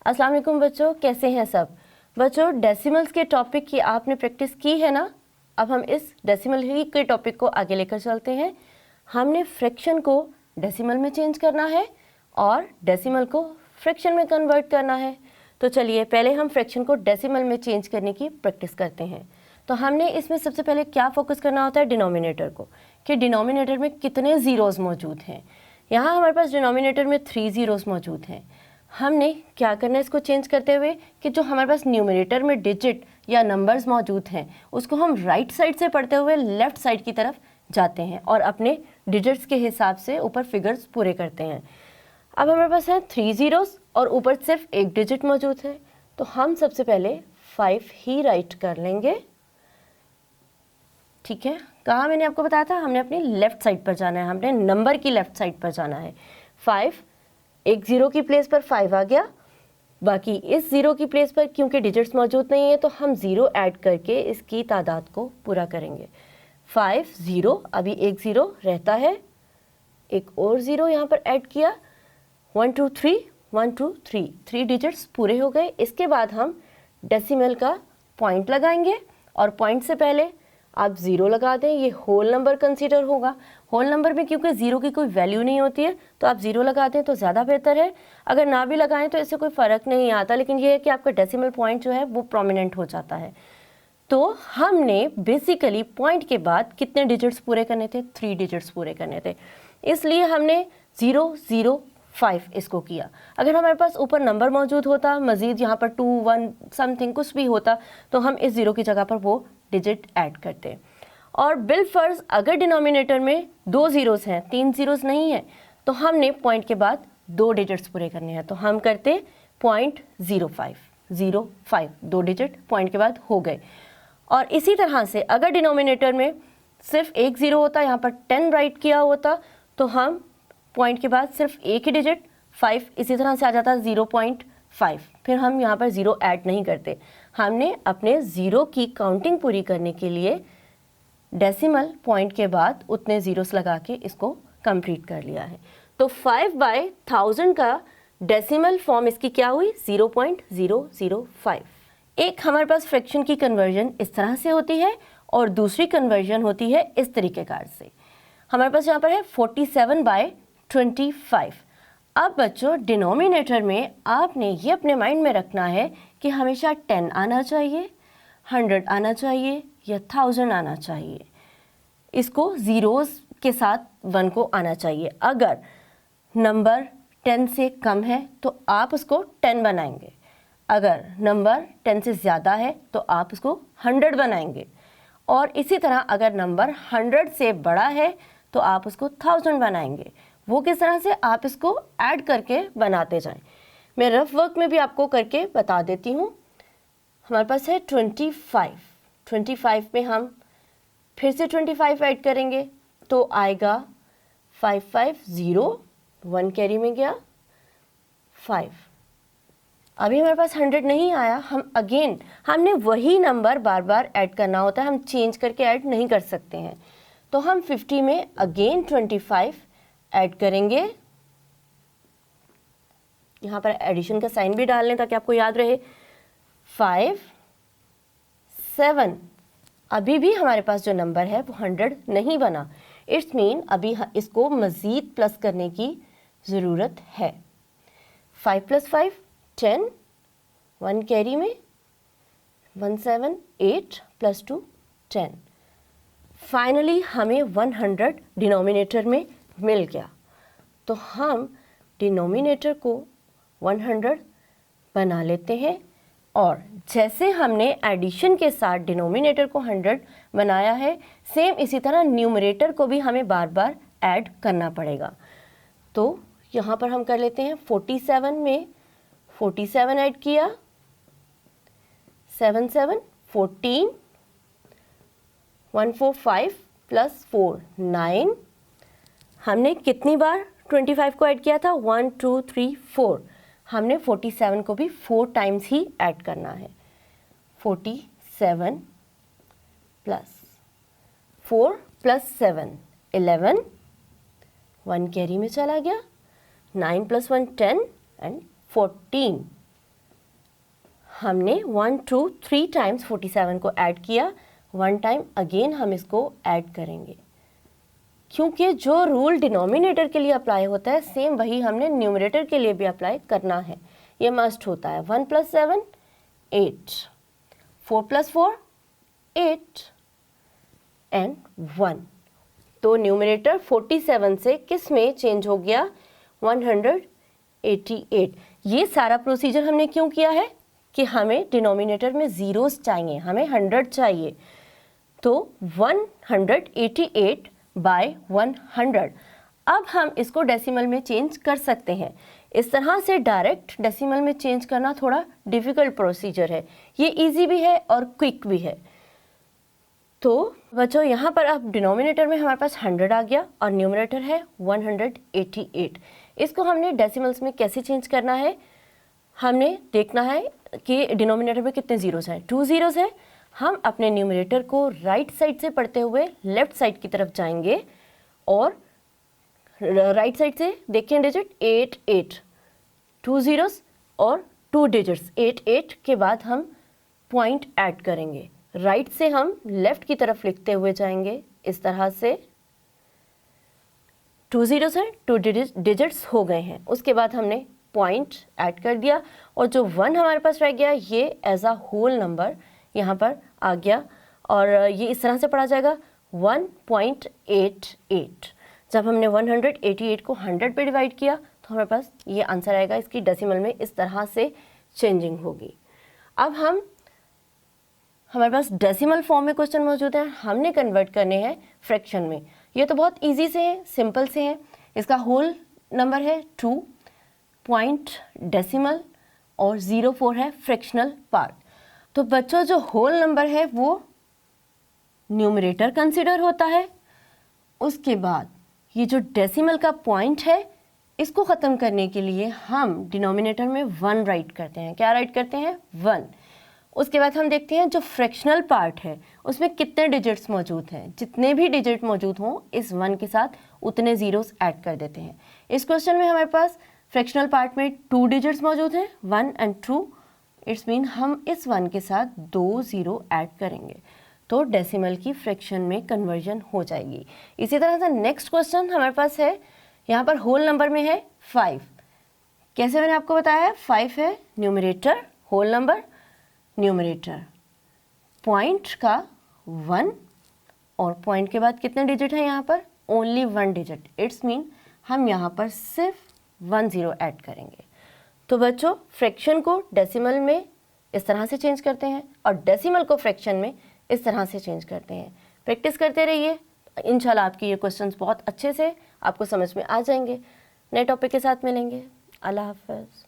अस्सलाम वालेकुम बच्चों, कैसे हैं सब बच्चों। डेसिमल्स के टॉपिक की आपने प्रैक्टिस की है ना। अब हम इस डेसिमल ही के टॉपिक को आगे लेकर चलते हैं। हमने फ्रैक्शन को डेसिमल में चेंज करना है और डेसिमल को फ्रैक्शन में कन्वर्ट करना है। तो चलिए पहले हम फ्रैक्शन को डेसिमल में चेंज करने की प्रैक्टिस करते हैं। तो हमने इसमें सबसे पहले क्या फोकस करना होता है, डिनोमिनेटर को, कि डिनोमिनेटर में कितने ज़ीरोज़ मौजूद हैं। यहाँ हमारे पास डिनोमिनेटर में 3 ज़ीरोज़ मौजूद हैं। हमने क्या करना है इसको चेंज करते हुए कि जो हमारे पास न्यूमरेटर में डिजिट या नंबर्स मौजूद हैं उसको हम राइट साइड से पढ़ते हुए लेफ़्ट साइड की तरफ जाते हैं और अपने डिजिट्स के हिसाब से ऊपर फिगर्स पूरे करते हैं। अब हमारे पास है 3 ज़ीरोज़ और ऊपर सिर्फ एक डिजिट मौजूद है, तो हम सबसे पहले 5 ही राइट कर लेंगे। ठीक है, कहाँ मैंने आपको बताया था, हमने अपनी लेफ़्ट साइड पर जाना है, हमने नंबर की लेफ़्ट साइड पर जाना है। 5, एक ज़ीरो की प्लेस पर 5 आ गया, बाकी इस ज़ीरो की प्लेस पर क्योंकि डिजिट्स मौजूद नहीं है तो हम ज़ीरो ऐड करके इसकी तादाद को पूरा करेंगे। 5 ज़ीरो, अभी एक ज़ीरो रहता है, एक और ज़ीरो यहाँ पर ऐड किया, 1 2 3 1 2 3, 3 डिजिट्स पूरे हो गए। इसके बाद हम डेसिमल का पॉइंट लगाएंगे और पॉइंट से पहले आप ज़ीरो लगा दें, ये होल नंबर कंसीडर होगा। होल नंबर में क्योंकि ज़ीरो की कोई वैल्यू नहीं होती है तो आप ज़ीरो लगा दें तो ज़्यादा बेहतर है। अगर ना भी लगाएं तो इससे कोई फ़र्क नहीं आता, लेकिन ये है कि आपका डेसिमल पॉइंट जो है वो प्रोमिनेंट हो जाता है। तो हमने बेसिकली पॉइंट के बाद कितने डिजिट्स पूरे करने थे, 3 डिजिट्स पूरे करने थे, इसलिए हमने 0 0 5 इसको किया। अगर हमारे पास ऊपर नंबर मौजूद होता, मज़ीद यहाँ पर 2 1 समथिंग कुछ भी होता, तो हम इस ज़ीरो की जगह पर वो डिजिट ऐड करते हैं। और बिलफर्ज अगर डिनोमिनेटर में 2 ज़ीरोज़ हैं, 3 ज़ीरोज़ नहीं है, तो हमने पॉइंट के बाद 2 डिजिट्स पूरे करने हैं, तो हम करते 0.05 05, 2 डिजिट पॉइंट के बाद हो गए। और इसी तरह से अगर डिनोमिनेटर में सिर्फ एक ज़ीरो होता, यहाँ पर 10 राइट किया होता, तो हम पॉइंट के बाद सिर्फ एक ही डिजिट 5 इसी तरह से आ जाता 0.5, फिर हम यहाँ पर ज़ीरो ऐड नहीं करते। हमने अपने ज़ीरो की काउंटिंग पूरी करने के लिए डेसिमल पॉइंट के बाद उतने ज़ीरोस लगा के इसको कंप्लीट कर लिया है। तो 5/1000 का डेसिमल फॉर्म इसकी क्या हुई, 0.005। एक हमारे पास फ्रैक्शन की कन्वर्जन इस तरह से होती है और दूसरी कन्वर्जन होती है इस तरीक़ेकार से। हमारे पास यहाँ पर है 47/25। अब बच्चों डिनोमिनेटर में आपने ये अपने माइंड में रखना है कि हमेशा 10 आना चाहिए, 100 आना चाहिए या 1000 आना चाहिए। इसको ज़ीरोज़ के साथ 1 को आना चाहिए। अगर नंबर 10 से कम है तो आप उसको 10 बनाएंगे, अगर नंबर 10 से ज़्यादा है तो आप उसको 100 बनाएंगे, और इसी तरह अगर नंबर 100 से बड़ा है तो आप उसको 1000 बनाएंगे। वो किस तरह से, आप इसको ऐड करके बनाते जाएं। मैं रफ वर्क में भी आपको करके बता देती हूँ। हमारे पास है 25 में हम फिर से 25 ऐड करेंगे तो आएगा 550, 1 कैरी में गया 5। अभी हमारे पास 100 नहीं आया, हम अगेन हमने वही नंबर बार बार ऐड करना होता है, हम चेंज करके ऐड नहीं कर सकते हैं। तो हम 50 में अगेन 25 ऐड करेंगे, यहाँ पर एडिशन का साइन भी डाल लें ताकि आपको याद रहे। 5 7, अभी भी हमारे पास जो नंबर है वो 100 नहीं बना, इट्स मीन अभी इसको मज़ीद प्लस करने की ज़रूरत है। 5 + 5 10, 1 कैरी में 1 7 8 + 2 10। फाइनली हमें 100 डिनोमिनेटर में मिल गया, तो हम डिनोमिनेटर को 100 बना लेते हैं और जैसे हमने एडिशन के साथ डिनोमिनेटर को 100 बनाया है, सेम इसी तरह न्यूमरेटर को भी हमें बार बार ऐड करना पड़ेगा। तो यहाँ पर हम कर लेते हैं 47 में 47 ऐड किया, 7 7 14, 1 4 5 + 4 9। हमने कितनी बार 25 को ऐड किया था, 1 2 3 4। हमने 47 को भी 4 टाइम्स ही ऐड करना है। 47 + 4 + 7 11, 1 कैरी में चला गया, 9 + 1 10 एंड 14। हमने 1 2 3 टाइम्स 47 को ऐड किया, 1 टाइम अगेन हम इसको ऐड करेंगे, क्योंकि जो रूल डिनोमिनेटर के लिए अप्लाई होता है सेम वही हमने न्यूमरेटर के लिए भी अप्लाई करना है, ये मस्ट होता है। 1 + 7 8, 4 + 4 8 एंड 1। तो न्यूमरेटर 47 से किस में चेंज हो गया, 188। ये सारा प्रोसीजर हमने क्यों किया है कि हमें डिनोमिनेटर में ज़ीरोस चाहिए, हमें 100 चाहिए। तो 188 बाय 100। अब हम इसको डेसिमल में चेंज कर सकते हैं। इस तरह से डायरेक्ट डेसिमल में चेंज करना थोड़ा डिफ़िकल्ट प्रोसीजर है, ये इजी भी है और क्विक भी है। तो बच्चों यहाँ पर अब डिनोमिनेटर में हमारे पास 100 आ गया और न्यूमरेटर है 188। इसको हमने डेसिमल्स में कैसे चेंज करना है, हमने देखना है कि डिनोमिनेटर में कितने ज़ीरोज़ हैं, 2 ज़ीरोज़ हैं। हम अपने न्यूमरेटर को राइट साइड से पढ़ते हुए लेफ़्ट साइड की तरफ जाएंगे और राइट साइड से देखिए डिजिट 8 8, 2 ज़ीरोज़ और 2 डिजिट्स 8 8 के बाद हम पॉइंट ऐड करेंगे। राइट से हम लेफ़्ट की तरफ लिखते हुए जाएंगे इस तरह से, 2 ज़ीरोज़ हैं, 2 डिजिट्स हो गए हैं। उसके बाद हमने पॉइंट ऐड कर दिया और जो 1 हमारे पास रह गया ये एज अ होल नंबर यहाँ पर आ गया और ये इस तरह से पढ़ा जाएगा 1.88। जब हमने 188 को 100 पे डिवाइड किया तो हमारे पास ये आंसर आएगा, इसकी डेसिमल में इस तरह से चेंजिंग होगी। अब हमारे पास डेसिमल फॉर्म में क्वेश्चन मौजूद है, हमने कन्वर्ट करने हैं फ्रैक्शन में। ये तो बहुत इजी से है, सिंपल से है। इसका होल नंबर है 2, पॉइंट डेसिमल और 04 है फ्रैक्शनल पार्ट। तो बच्चों जो होल नंबर है वो न्यूमरेटर कंसिडर होता है। उसके बाद ये जो डेसिमल का पॉइंट है इसको ख़त्म करने के लिए हम डिनोमिनेटर में 1 राइट करते हैं। क्या राइट करते हैं, 1। उसके बाद हम देखते हैं जो फ्रैक्शनल पार्ट है उसमें कितने डिजिट्स मौजूद हैं। जितने भी डिजिट मौजूद हों इस 1 के साथ उतने ज़ीरोस ऐड कर देते हैं। इस क्वेश्चन में हमारे पास फ्रैक्शनल पार्ट में 2 डिजिट्स मौजूद हैं, 1 एंड 2। इट्स मीन हम इस 1 के साथ 2 ज़ीरो ऐड करेंगे तो डेसिमल की फ्रैक्शन में कन्वर्जन हो जाएगी। इसी तरह से नेक्स्ट क्वेश्चन हमारे पास है, यहाँ पर होल नंबर में है 5। कैसे मैंने आपको बताया है, 5 है numerator, whole number numerator, point का 1 और पॉइंट के बाद कितने डिजिट हैं यहाँ पर, ओनली 1 डिजिट। इट्स मीन हम यहाँ पर सिर्फ 1 ज़ीरो ऐड करेंगे। तो बच्चों फ्रैक्शन को डेसिमल में इस तरह से चेंज करते हैं और डेसिमल को फ्रैक्शन में इस तरह से चेंज करते हैं। प्रैक्टिस करते रहिए, इंशाल्लाह आपकी ये क्वेश्चंस बहुत अच्छे से आपको समझ में आ जाएंगे। नए टॉपिक के साथ मिलेंगे। अल्लाह हाफ़िज़।